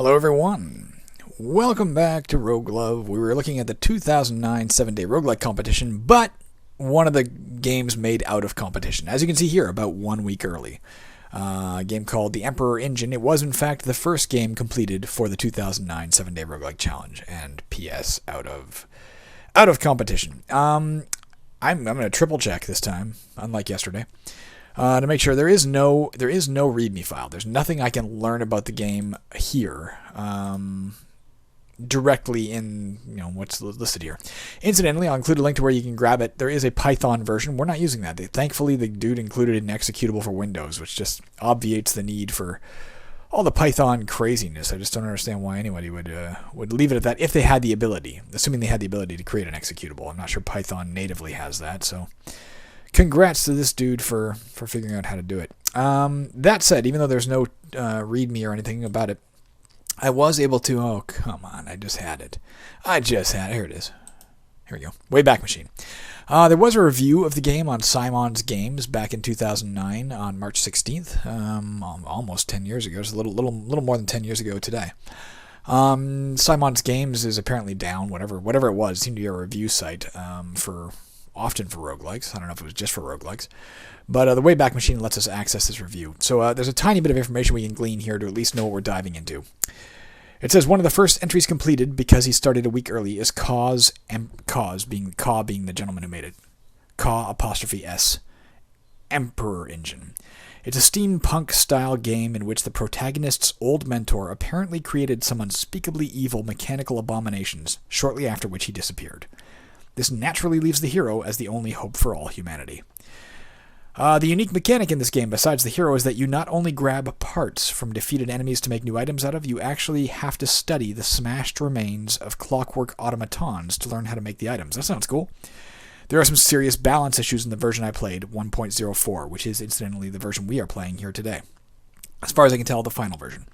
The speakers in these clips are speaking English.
Hello everyone, welcome back to Rogue Love. We were looking at the 2009 7-day roguelike competition, but one of the games made out of competition. As you can see here, about 1 week early. A game called The Emperor Engine. It was in fact the first game completed for the 2009 7-day roguelike challenge, and PS out of competition. I'm going to triple check this time, unlike yesterday. To make sure there is no README file. There's nothing I can learn about the game here directly in what's listed here. Incidentally, I'll include a link to where you can grab it. There is a Python version. We're not using that. Thankfully, the dude included an executable for Windows, which just obviates the need for all the Python craziness. I just don't understand why anybody would leave it at that if they had the ability, assuming they had the ability to create an executable. I'm not sure Python natively has that, so congrats to this dude for figuring out how to do it. That said, even though there's no README or anything about it, I was able to... Oh, come on. I just had it. Here it is. Here we go. Wayback Machine. There was a review of the game on Simon's Games back in 2009 on March 16th. Almost 10 years ago. It's a little more than 10 years ago today. Simon's Games is apparently down. Whatever it was. It seemed to be a review site often for roguelikes. I don't know if it was just for roguelikes. But the Wayback Machine lets us access this review. So there's a tiny bit of information we can glean here to at least know what we're diving into. It says one of the first entries completed, because he started a week early, is Cause being the gentleman who made it. Caw''S Emperor Engine. It's a steampunk-style game in which the protagonist's old mentor apparently created some unspeakably evil mechanical abominations, shortly after which he disappeared. This naturally leaves the hero as the only hope for all humanity. The unique mechanic in this game, besides the hero, is that you not only grab parts from defeated enemies to make new items out of, you actually have to study the smashed remains of clockwork automatons to learn how to make the items. That sounds cool. There are some serious balance issues in the version I played, 1.04, which is incidentally the version we are playing here today. As far as I can tell, the final version.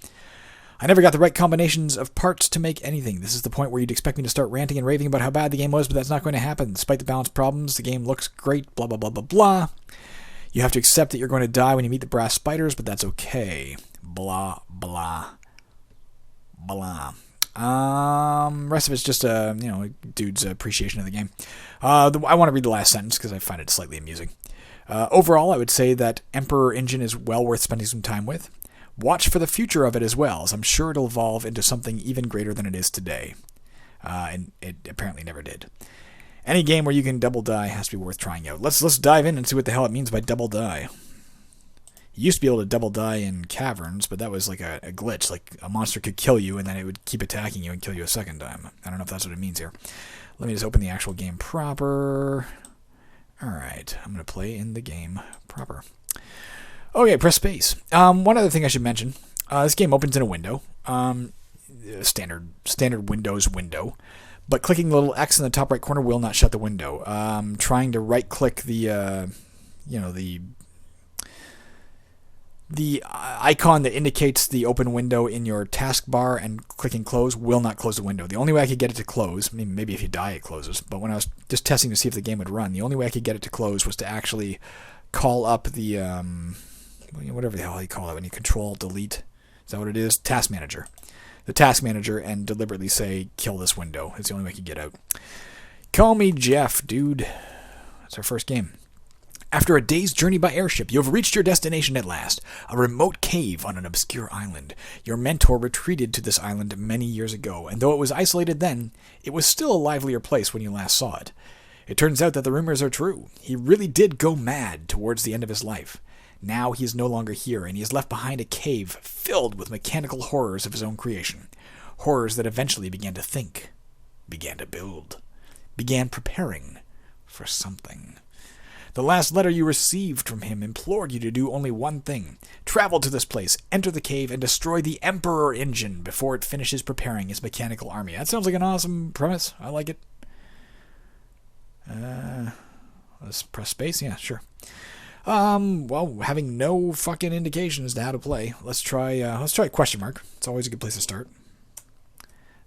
I never got the right combinations of parts to make anything. This is the point where you'd expect me to start ranting and raving about how bad the game was, but that's not going to happen. Despite the balance problems, the game looks great, blah, blah, blah, blah, blah. You have to accept that you're going to die when you meet the brass spiders, but that's okay. Blah, blah, blah. Rest of it's just a dude's appreciation of the game. I want to read the last sentence because I find it slightly amusing. Overall, I would say that Emperor Engine is well worth spending some time with. Watch for the future of it as well, as I'm sure it'll evolve into something even greater than it is today. And it apparently never did. Any game where you can double die has to be worth trying out. Let's dive in and see what the hell it means by double die. You used to be able to double die in caverns, but that was like a glitch. Like a monster could kill you and then it would keep attacking you and kill you a second time. I don't know if that's what it means here. Let me just open the actual game proper. Alright, I'm going to play in the game proper. Okay, press space. One other thing I should mention. This game opens in a window. Standard Windows window. But clicking the little X in the top right corner will not shut the window. Trying to right-click the icon that indicates the open window in your taskbar and clicking close will not close the window. The only way I could get it to close, maybe if you die it closes, but when I was just testing to see if the game would run, the only way I could get it to close was to actually call up the, whatever the hell you call it when you control-delete. Is that what it is? Task Manager. The task manager and deliberately say, kill this window. It's the only way I can get out. Call me Jeff, dude. That's our first game. After a day's journey by airship, you have reached your destination at last, a remote cave on an obscure island. Your mentor retreated to this island many years ago, and though it was isolated then, it was still a livelier place when you last saw it. It turns out that the rumors are true. He really did go mad towards the end of his life. Now he is no longer here, and he has left behind a cave filled with mechanical horrors of his own creation. Horrors that eventually began to think, began to build, began preparing for something. The last letter you received from him implored you to do only one thing. Travel to this place, enter the cave, and destroy the Emperor Engine before it finishes preparing its mechanical army. That sounds like an awesome premise. I like it. Let's press space. Yeah, sure. Well, having no fucking indications to how to play, let's try question mark. It's always a good place to start.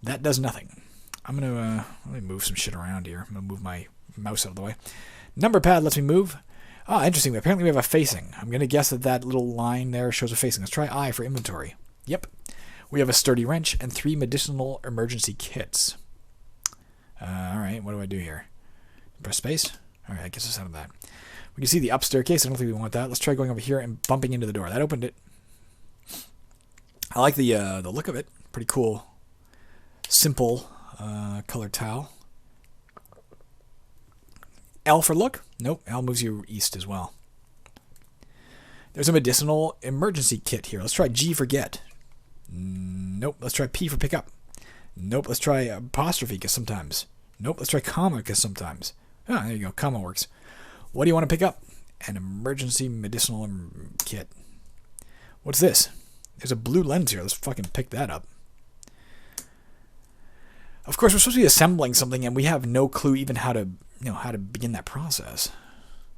That does nothing. I'm gonna let me move some shit around here. I'm gonna move my mouse out of the way. Number pad lets me move. Interesting. Apparently we have a facing. I'm gonna guess that little line there shows a facing. Let's try I for inventory. Yep. We have a sturdy wrench and 3 medicinal emergency kits. Alright, what do I do here? Press space? Alright, that gets us out of that. We can see the up staircase. I don't think we want that. Let's try going over here and bumping into the door. That opened it. I like the look of it. Pretty cool. Simple colored tile. L for look? Nope, L moves you east as well. There's a medicinal emergency kit here. Let's try G for get. Nope, let's try P for pick up. Nope, let's try apostrophe, because sometimes. Nope, let's try comma, because sometimes. Ah, there you go, comma works. What do you want to pick up? An emergency medicinal kit. What's this? There's a blue lens here. Let's fucking pick that up. Of course, we're supposed to be assembling something, and we have no clue even how to, how to begin that process.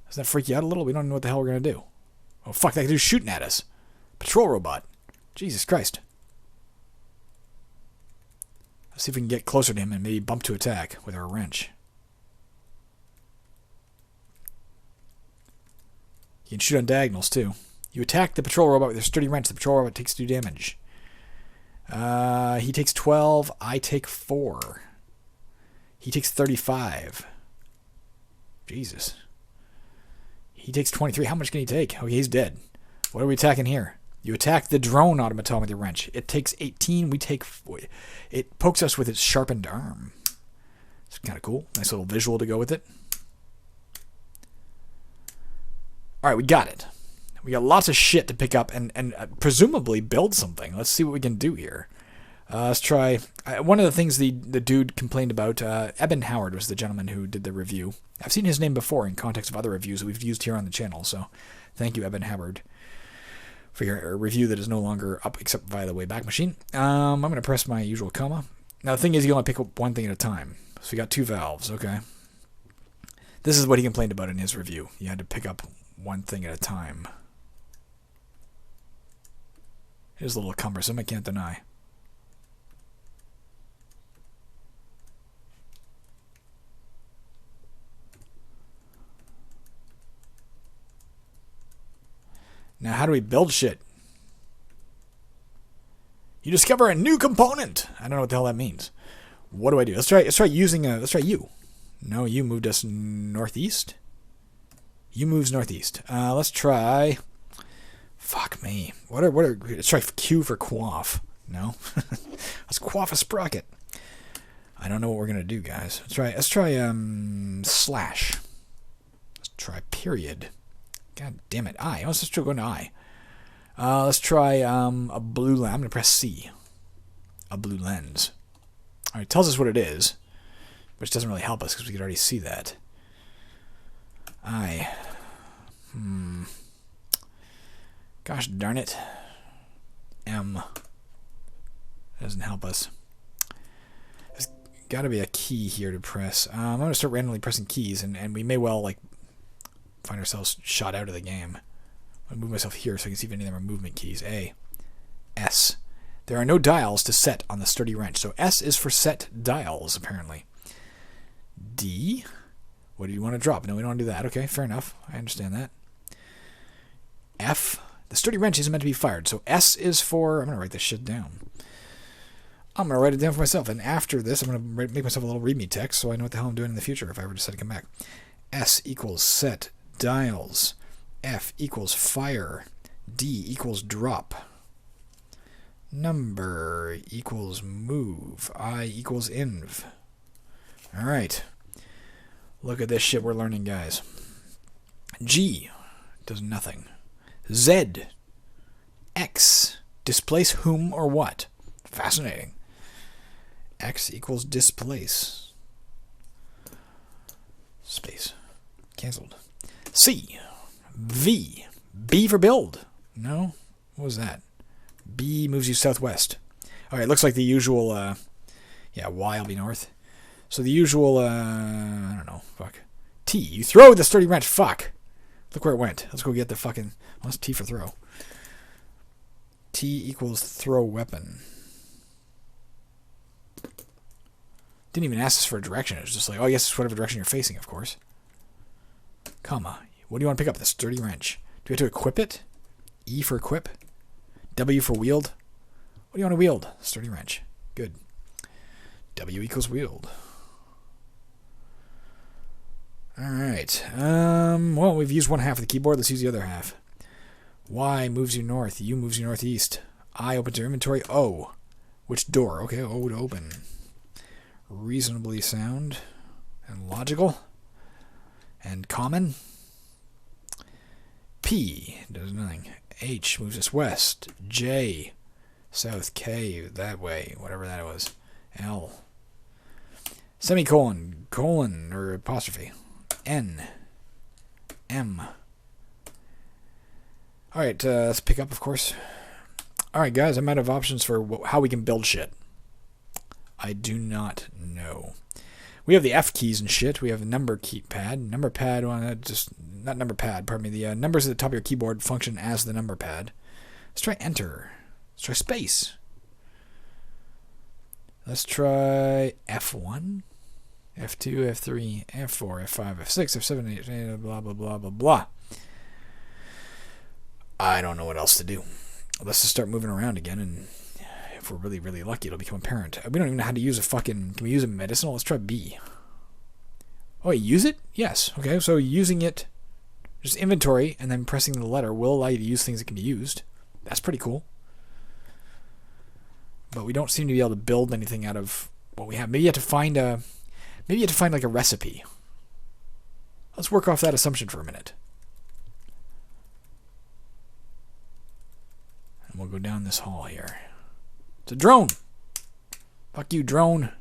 Doesn't that freak you out a little? We don't know what the hell we're going to do. Oh, fuck, that dude's shooting at us. Patrol robot. Jesus Christ. Let's see if we can get closer to him and maybe bump to attack with our wrench. You can shoot on diagonals, too. You attack the patrol robot with your sturdy wrench. The patrol robot takes 2 damage. He takes 12. I take 4. He takes 35. Jesus. He takes 23. How much can he take? Okay, he's dead. What are we attacking here? You attack the drone automaton with your wrench. It takes 18. We take... It pokes us with its sharpened arm. It's kind of cool. Nice little visual to go with it. Alright, we got it. We got lots of shit to pick up and presumably build something. Let's see what we can do here. Let's try... one of the things the dude complained about, Eben Howard was the gentleman who did the review. I've seen his name before in context of other reviews that we've used here on the channel, so thank you, Eben Howard, for your review that is no longer up except via the Wayback Machine. I'm going to press my usual comma. Now, the thing is, you only pick up one thing at a time. So we got 2 valves, okay. This is what he complained about in his review. You had to pick up one thing at a time. It is a little cumbersome, I can't deny. Now, how do we build shit? You discover a new component. I don't know what the hell that means. What do I do? Let's try using a... Let's try U. No, U moved us northeast. U moves northeast. Let's try... Fuck me. Let's try Q for quaff. No? Let's quaff a sprocket. I don't know what we're going to do, guys. Let's try slash. Let's try period. God damn it. I. Let's just go into I. Let's try a blue lens. I'm going to press C. A blue lens. All right, it tells us what it is, which doesn't really help us because we could already see that. I. Gosh darn it. M. Doesn't help us. There's got to be a key here to press. I'm going to start randomly pressing keys, and we may well find ourselves shot out of the game. I'm going to move myself here so I can see if any of them are movement keys. A. S. There are no dials to set on the sturdy wrench, so S is for set dials, apparently. D. What do you want to drop? No, we don't want to do that. Okay, fair enough. I understand that. F. The sturdy wrench isn't meant to be fired, so S is for... I'm going to write this shit down. I'm going to write it down for myself, and after this, I'm going to make myself a little readme text so I know what the hell I'm doing in the future if I ever decide to come back. S equals set dials. F equals fire. D equals drop. Number equals move. I equals inv. Alright. Look at this shit we're learning, guys. G does nothing. Z. X. Displace whom or what. Fascinating. X equals displace. Space. Cancelled. C. V. B for build. No? What was that? B moves you southwest. Alright, looks like the usual, Y will be north. So the usual, I don't know, fuck. T. You throw the sturdy wrench. Fuck. Look where it went. Let's go get the fucking... Well, that's T for throw. T equals throw weapon. Didn't even ask us for a direction. It was just like, oh, yes, it's whatever direction you're facing, of course. Comma. What do you want to pick up? The sturdy wrench. Do we have to equip it? E for equip? W for wield? What do you want to wield? Sturdy wrench. Good. W equals wield. Alright. Well, we've used one half of the keyboard. Let's use the other half. Y moves you north. U moves you northeast. I opens your inventory. O. Which door? Okay, O to open. Reasonably sound. And logical. And common. P does nothing. H moves us west. J. South. K. That way. Whatever that was. L. Semicolon. Colon. Or apostrophe. N. M. Alright, let's pick up, of course. Alright, guys, I'm out of options for how we can build shit. I do not know. We have the F keys and shit. We have a number keypad. Number pad, well, not number pad, pardon me. The numbers at the top of your keyboard function as the number pad. Let's try enter. Let's try space. Let's try F1. F2, F3, F4, F5, F6, F7, F8, blah, blah, blah, blah, blah. I don't know what else to do. Let's just start moving around again, and if we're really, really lucky, it'll become apparent. We don't even know how to use a fucking... Can we use a medicinal? Let's try B. Oh, wait, use it? Yes. Okay, so using it, just inventory, and then pressing the letter will allow you to use things that can be used. That's pretty cool. But we don't seem to be able to build anything out of what we have. Maybe you have to find a... Maybe you have to find like a recipe. Let's work off that assumption for a minute. And we'll go down this hall here. It's a drone! Fuck you, drone.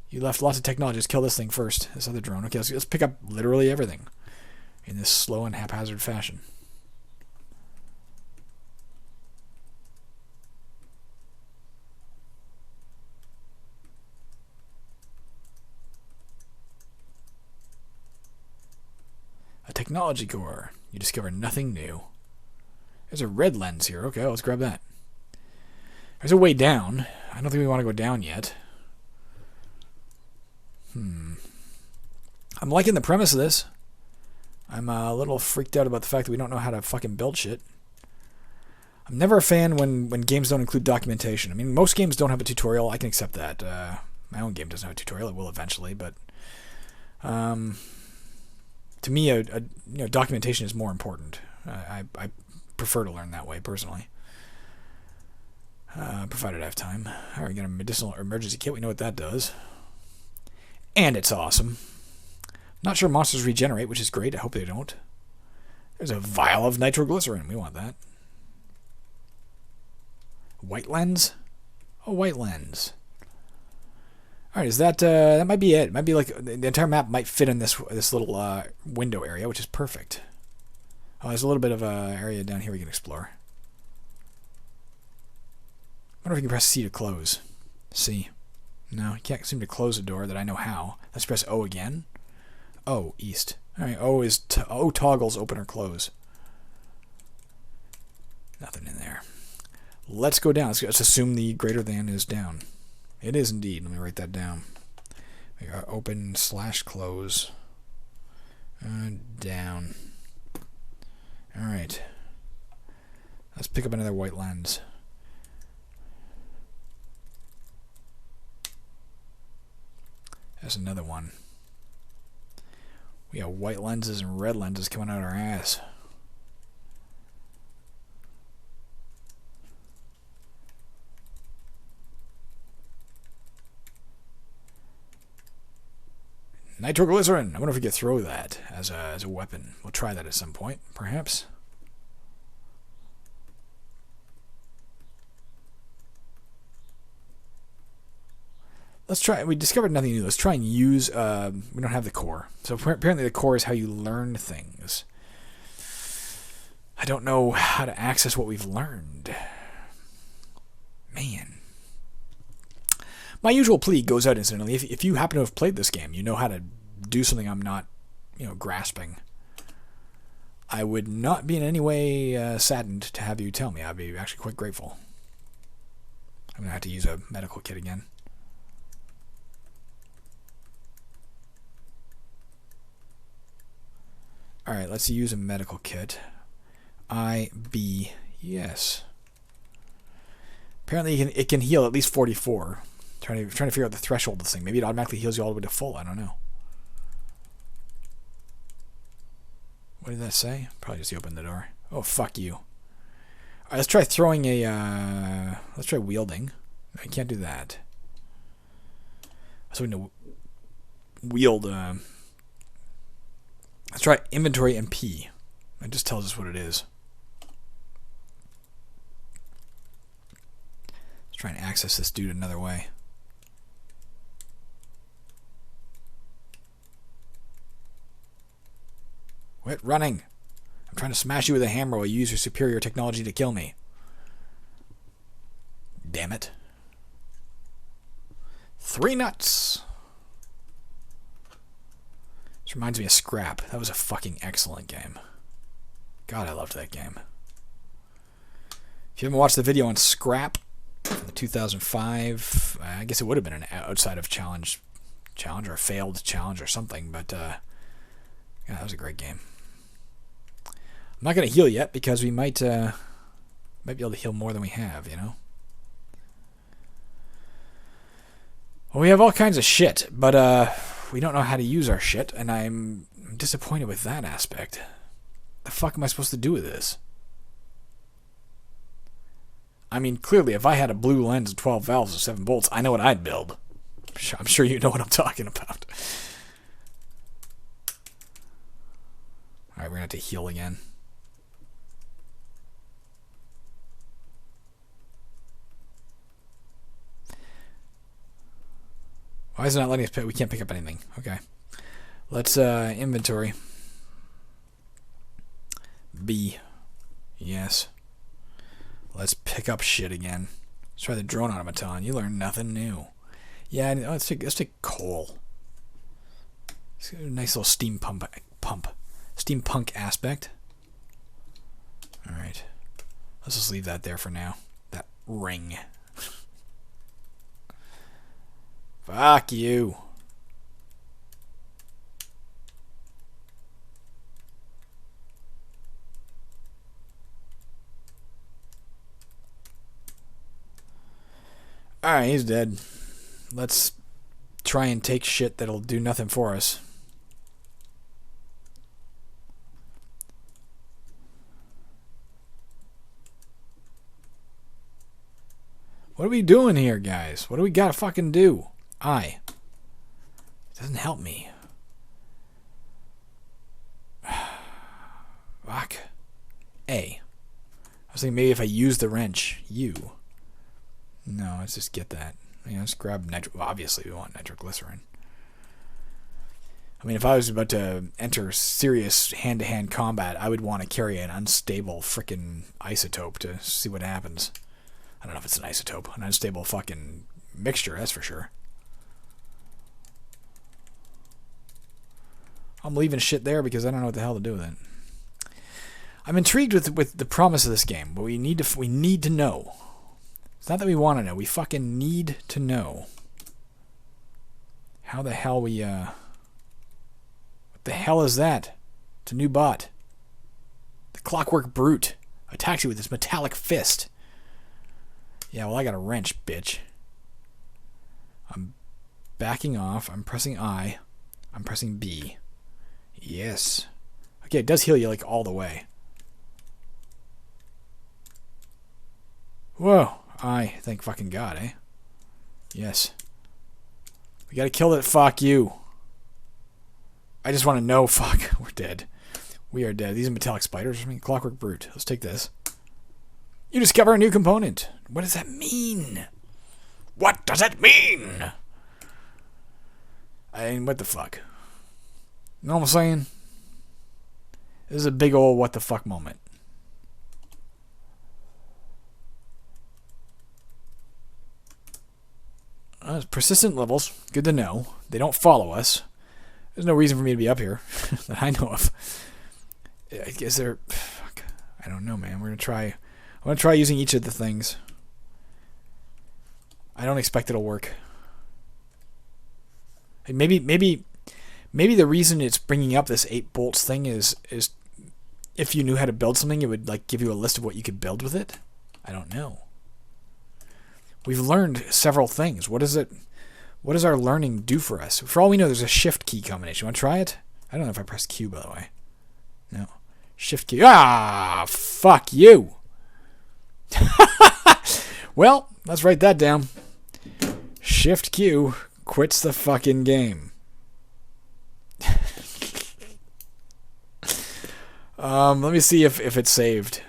You left lots of technology. Let's kill this thing first. This other drone. Okay, let's pick up literally everything in this slow and haphazard fashion. A technology core. You discover nothing new. There's a red lens here. Okay, let's grab that. There's a way down. I don't think we want to go down yet. I'm liking the premise of this. I'm a little freaked out about the fact that we don't know how to fucking build shit. I'm never a fan when games don't include documentation. I mean, most games don't have a tutorial. I can accept that. My own game doesn't have a tutorial. It will eventually, but... to me, documentation is more important. I prefer to learn that way, personally. Provided I have time. Alright, we got a medicinal emergency kit. We know what that does. And it's awesome. Not sure monsters regenerate, which is great. I hope they don't. There's a vial of nitroglycerin. We want that. White lens? Oh, white lens. Alright, is that... that might be it. It might be like... The entire map might fit in this little window area, which is perfect. Oh, there's a little bit of a area down here we can explore. I wonder if we can press C to close. C. No, you can't seem to close a door that I know how. Let's press O again. O, east. Alright, O is... O toggles open or close. Nothing in there. Let's go down. Let's assume the greater than is down. It is indeed. Let me write that down. We got open / close. Down. Alright. Let's pick up another white lens. There's another one. We got white lenses and red lenses coming out our ass. Nitroglycerin! I wonder if we could throw that as a weapon. We'll try that at some point, perhaps. Let's try... We discovered nothing new. Let's try and use... we don't have the core. So apparently the core is how you learn things. I don't know how to access what we've learned. Man. My usual plea goes out incidentally. If you happen to have played this game, you know how to do something I'm not, grasping. I would not be in any way saddened to have you tell me. I'd be actually quite grateful. I'm going to have to use a medical kit again. Alright, let's use a medical kit. IB, yes. Apparently it can heal at least 44. Trying to figure out the threshold of this thing. Maybe it automatically heals you all the way to full. I don't know. What did that say? Probably just opened the door. Oh, fuck you. All right, let's try throwing a... let's try wielding. I can't do that. So we need to wield... let's try inventory and P. It just tells us what it is. Let's try and access this dude another way. Quit running. I'm trying to smash you with a hammer while you use your superior technology to kill me. Damn it. 3 nuts. This reminds me of Scrap. That was a fucking excellent game. God, I loved that game. If you haven't watched the video on Scrap from 2005, I guess it would have been an outside of challenge or a failed challenge or something, but yeah, that was a great game. I'm not going to heal yet because we might be able to heal more than we have, you know? Well, we have all kinds of shit, but we don't know how to use our shit, and I'm disappointed with that aspect. The fuck am I supposed to do with this? I mean, clearly, if I had a blue lens of 12 valves of 7 bolts, I know what I'd build. I'm sure you know what I'm talking about. Alright, we're going to have to heal again. Why is it not letting us pick? We can't pick up anything. Okay. Let's inventory. B. Yes. Let's pick up shit again. Let's try the drone automaton. You learn nothing new. Yeah, let's take coal. Let's get a nice little steampunk aspect. Alright. Let's just leave that there for now. That ring. Fuck you. Alright, he's dead. Let's try and take shit that'll do nothing for us. What are we doing here, guys? What do we gotta fucking do? It doesn't help me. Fuck. A. I was thinking maybe if I use the wrench. U. No, let's just get that. Yeah, let's grab nitro. Well, obviously, we want nitroglycerin. I mean, if I was about to enter serious hand-to-hand combat, I would want to carry an unstable frickin' isotope to see what happens. I don't know if it's an isotope. An unstable fucking mixture, that's for sure. I'm leaving shit there because I don't know what the hell to do with it. I'm intrigued with the promise of this game, but we need to know. It's not that we want to know. We fucking need to know. How the hell we what the hell is that? It's a new bot. The Clockwork Brute attacks you with his metallic fist. Yeah, well, I got a wrench, bitch. I'm backing off. I'm pressing I. I'm pressing B. Yes. Okay, it does heal you, like, all the way. Whoa. I thank fucking God, eh? Yes. We gotta kill that. Fuck you. I just want to know. Fuck. We're dead. We are dead. These are metallic spiders. I mean, Clockwork Brute. Let's take this. You discover a new component. What does that mean? What does it mean? I mean, what the fuck? You know what I'm saying? This is a big old what the fuck moment. Persistent levels. Good to know. They don't follow us. There's no reason for me to be up here that I know of. Is there... Fuck. I don't know, man. We're going to try... I'm going to try using each of the things. I don't expect it'll work. Maybe the reason it's bringing up this 8 bolts thing is if you knew how to build something, it would like give you a list of what you could build with it. I don't know. We've learned several things. What is it? What does our learning do for us? For all we know, there's a shift key combination. Want to try it? I don't know if I pressed Q, by the way. No. Shift key. Ah, fuck you. Well, let's write that down. Shift Q quits the fucking game. Let me see if it's saved.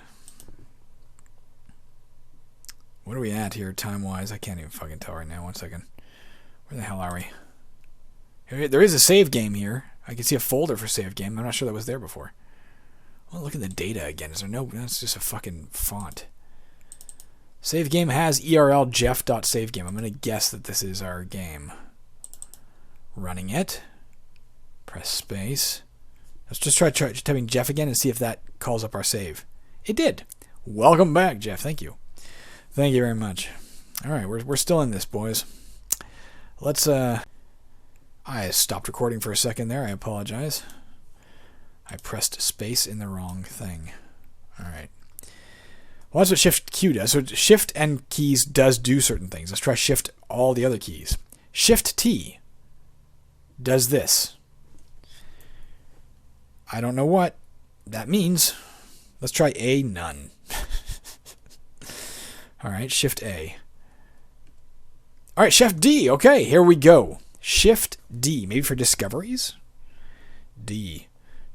What are we at here time-wise? I can't even fucking tell right now. 1 second. Where the hell are we? There is a save game here. I can see a folder for save game. I'm not sure that was there before. Well, look at the data again. Is there no... That's just a fucking font. Save game has ERL jeff.savegame. I'm going to guess that this is our game. Running it. Press space. Let's just try typing Jeff again and see if that calls up our save. It did. Welcome back, Jeff. Thank you. Thank you very much. All right, we're still in this, boys. Let's, I stopped recording for a second there. I apologize. I pressed space in the wrong thing. All right. Well, that's what Shift Q does. So Shift and keys does do certain things. Let's try Shift all the other keys. Shift T does this. I don't know what that means. Let's try A, none. All right, Shift A. All right, Shift D. Okay, here we go. Shift D, maybe for discoveries? D.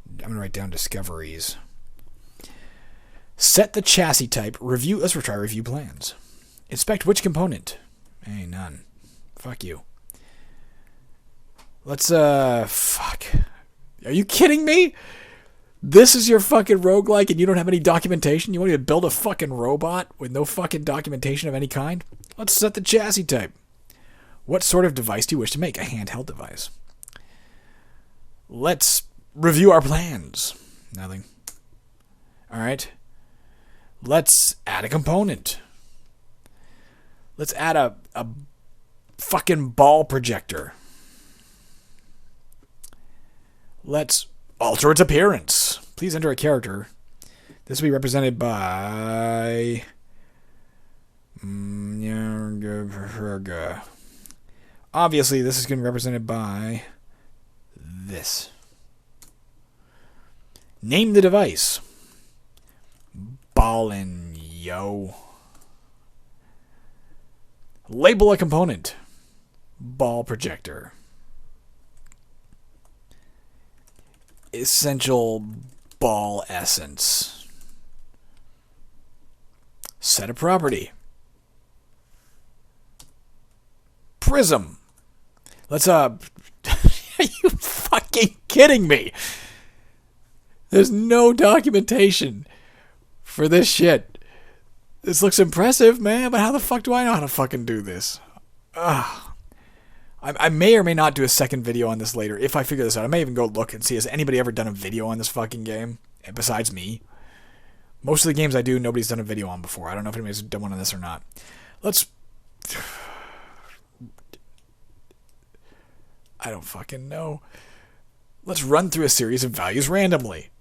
I'm going to write down discoveries. Set the chassis type. Review. Let's try review plans. Inspect which component? Hey, none. Fuck you. Let's, fuck. Are you kidding me? This is your fucking roguelike and you don't have any documentation? You want me to build a fucking robot with no fucking documentation of any kind? Let's set the chassis type. What sort of device do you wish to make? A handheld device. Let's review our plans. Nothing. Alright. Let's add a component. Let's add a fucking ball projector. Let's alter its appearance. Please enter a character. This will be represented by... Obviously, this is going to be represented by this. Name the device. Ballin' yo. Label a component. Ball projector. Essential ball essence. Set a property. Prism. Let's, are you fucking kidding me? There's no documentation for this shit. This looks impressive, man, but how the fuck do I know how to fucking do this? Ugh. I may or may not do a second video on this later if I figure this out. I may even go look and see, has anybody ever done a video on this fucking game besides me? Most of the games I do, nobody's done a video on before. I don't know if anybody's done one on this or not. Let's... I don't fucking know. Let's run through a series of values randomly.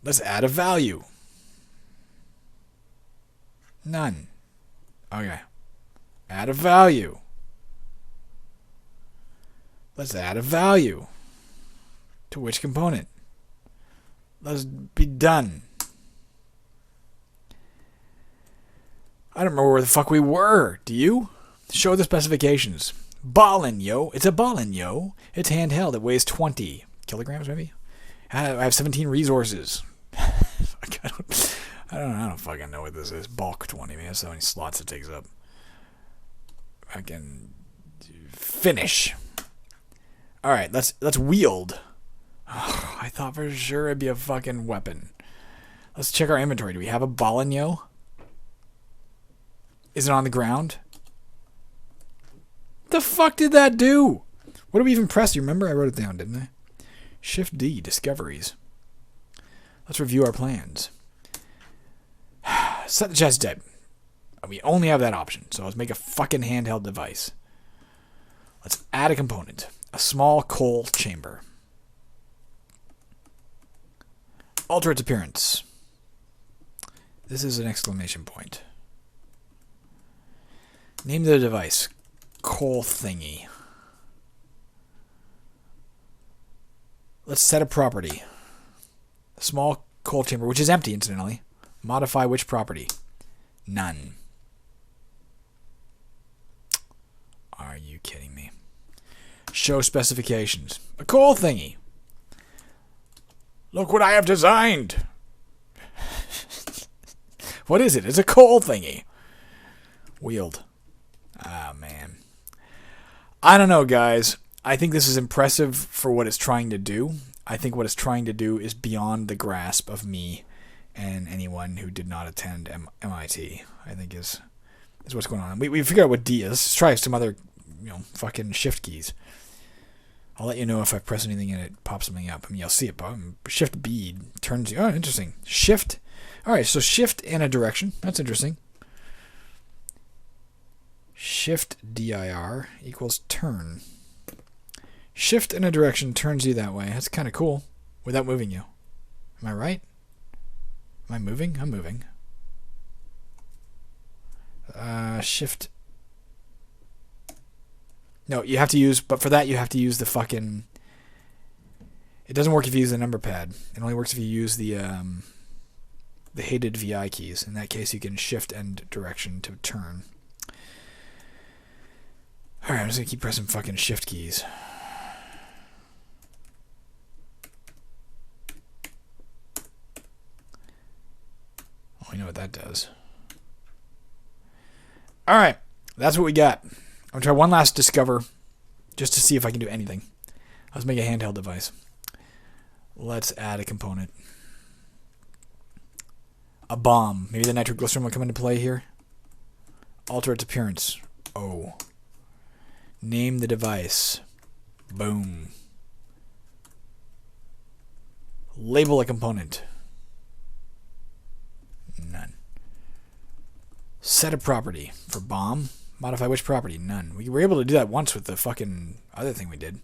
Let's add a value. None. Okay. Add a value. Let's add a value. To which component? Let's be done. I don't remember where the fuck we were. Do you? Show the specifications. Ballin' yo. It's a ballin' yo. It's handheld. It weighs 20 kilograms, maybe? I have 17 resources. I don't fucking know what this is. Bulk 20, man. That's how many slots it takes up. I can finish. Alright, let's wield. Oh, I thought for sure it'd be a fucking weapon. Let's check our inventory. Do we have a ballin' yo? Is it on the ground? What the fuck did that do? What did we even press? You remember? I wrote it down, didn't I? Shift D, discoveries. Let's review our plans. Set the chassis type. We only have that option, so let's make a fucking handheld device. Let's add a component. A small coal chamber. Alter its appearance. This is an exclamation point. Name the device. Coal thingy. Let's set a property. Small coal chamber, which is empty, incidentally. Modify which property? None. Are you kidding me? Show specifications. A coal thingy. Look what I have designed. What is it? It's a coal thingy. Wheeled. Ah, man. I don't know, guys. I think this is impressive for what it's trying to do. I think what it's trying to do is beyond the grasp of me and anyone who did not attend MIT. I think is what's going on. We figured out what D is. Let's try some other, fucking shift keys. I'll let you know if I press anything and it pops something up. I mean, you'll see it pop. Shift B turns you. Oh, interesting. Shift. All right, so shift in a direction. That's interesting. Shift dir equals turn. Shift in a direction turns you that way. That's kind of cool without moving you. Am I right? Am I moving? I'm moving. Shift. No, you have to use, but for that you have to use the fucking... It doesn't work if you use the number pad. It only works if you use the hated VI keys. In that case, you can shift and direction to turn. Alright, I'm just going to keep pressing fucking shift keys. Oh, I know what that does. Alright, that's what we got. I'm going to try one last discover just to see if I can do anything. Let's make a handheld device. Let's add a component. A bomb. Maybe the nitroglycerin will come into play here. Alter its appearance. Oh. Name the device. Boom. Label a component. None. Set a property for bomb. Modify which property? None. We were able to do that once with the fucking other thing we did.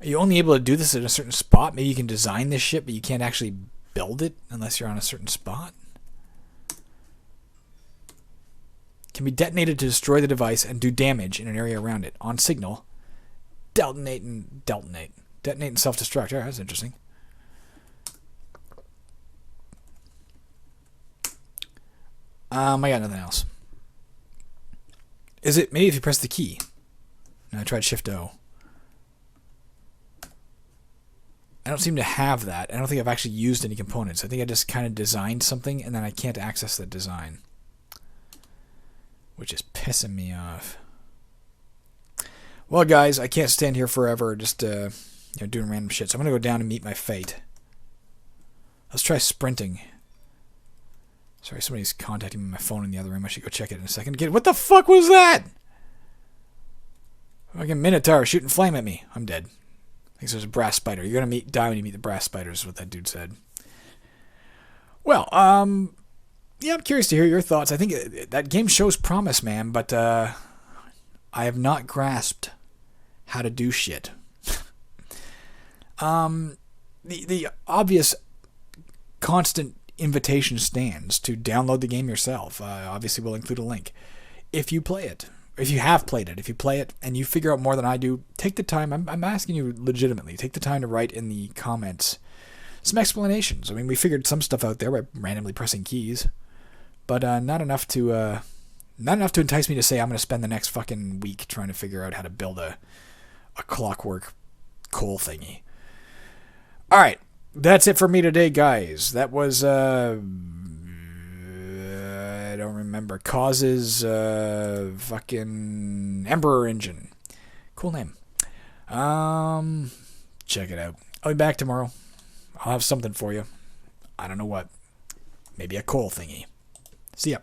Are you only able to do this at a certain spot? Maybe you can design this shit, but you can't actually build it unless you're on a certain spot? Can be detonated to destroy the device and do damage in an area around it. On signal, detonate and detonate. Detonate and self-destruct. Alright, that's interesting. I got nothing else. Is it maybe if you press the key? No, I tried Shift O. I don't seem to have that. I don't think I've actually used any components. I think I just kind of designed something and then I can't access that design, which is pissing me off. Well, guys, I can't stand here forever just doing random shit. So I'm going to go down and meet my fate. Let's try sprinting. Sorry, somebody's contacting me on my phone in the other room. I should go check it in a second. What the fuck was that? Fucking Minotaur shooting flame at me. I'm dead. I think there's a brass spider. You're going to die when you meet the brass spiders, is what that dude said. Well, yeah, I'm curious to hear your thoughts. I think that game shows promise, man, but I have not grasped how to do shit. The obvious constant invitation stands to download the game yourself. Obviously, we'll include a link. If you play it, if you have played it, if you play it and you figure out more than I do, take the time. I'm asking you legitimately. Take the time to write in the comments some explanations. I mean, we figured some stuff out there by randomly pressing keys, but not enough to entice me to say I'm going to spend the next fucking week trying to figure out how to build a clockwork coal thingy. All right, that's it for me today, guys. That was I don't remember. Causes fucking Emperor Engine. Cool name. Check it out. I'll be back tomorrow. I'll have something for you. I don't know what. Maybe a coal thingy. See ya.